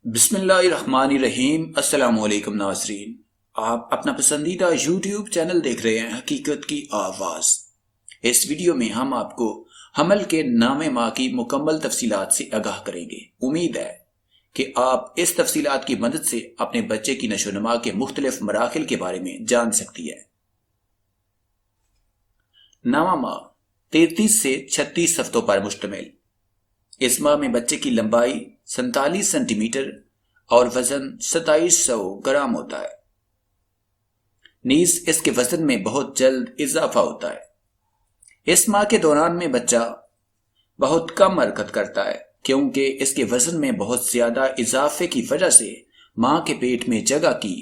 بسم اللہ الرحمن الرحیم۔ السلام علیکم ناظرین، آپ اپنا پسندیدہ یوٹیوب چینل دیکھ رہے ہیں حقیقت کی آواز۔ اس ویڈیو میں ہم آپ کو حمل کے 9ویں ماہ کی مکمل تفصیلات سے آگاہ کریں گے۔ امید ہے کہ آپ اس تفصیلات کی مدد سے اپنے بچے کی نشو و نما کے مختلف مراحل کے بارے میں جان سکتی ہے۔ 9واں ماہ 33 سے 36 ہفتوں پر مشتمل۔ اس ماہ میں بچے کی لمبائی 47 سینٹی میٹر اور وزن 2700 گرام ہوتا ہے۔ نیز اس کے وزن میں بہت جلد اضافہ ہوتا ہے۔ اس ماہ کے دوران میں بچہ بہت کم حرکت کرتا ہے کیونکہ اس کے وزن میں بہت زیادہ اضافے کی وجہ سے ماں کے پیٹ میں جگہ کی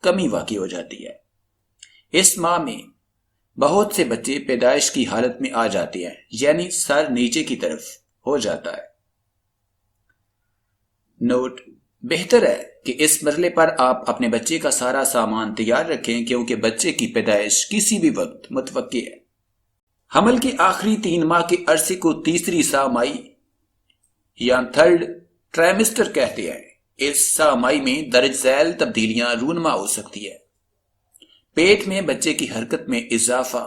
کمی واقع ہو جاتی ہے۔ اس ماہ میں بہت سے بچے پیدائش کی حالت میں آ جاتے ہیں، یعنی سر نیچے کی طرف ہو جاتا ہے۔ نوٹ: بہتر ہے کہ اس مرحلے پر آپ اپنے بچے کا سارا سامان تیار رکھیں کیونکہ بچے کی پیدائش کسی بھی وقت متوقع ہے۔ حمل کے آخری 3 ماہ کے عرصے کو تیسری سہ ماہی یا تھرڈ ٹرائمسٹر کہتے ہیں۔ اس سہ ماہی میں درج ذیل تبدیلیاں رونما ہو سکتی ہے۔ پیٹ میں بچے کی حرکت میں اضافہ،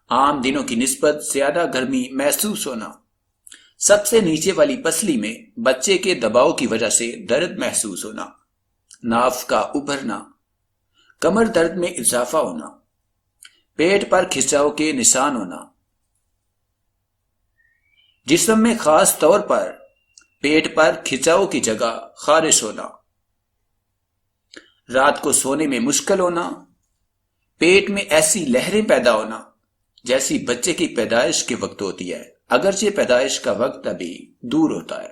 عام دنوں کی نسبت زیادہ گرمی محسوس ہونا، سب سے نیچے والی پسلی میں بچے کے دباؤ کی وجہ سے درد محسوس ہونا، ناف کا ابھرنا، کمر درد میں اضافہ ہونا، پیٹ پر کھچاؤ کے نشان ہونا، جسم میں خاص طور پر پیٹ پر کھچاؤ کی جگہ خارش ہونا، رات کو سونے میں مشکل ہونا، پیٹ میں ایسی لہریں پیدا ہونا جیسی بچے کی پیدائش کے وقت ہوتی ہے، اگرچہ پیدائش کا وقت ابھی دور ہوتا ہے۔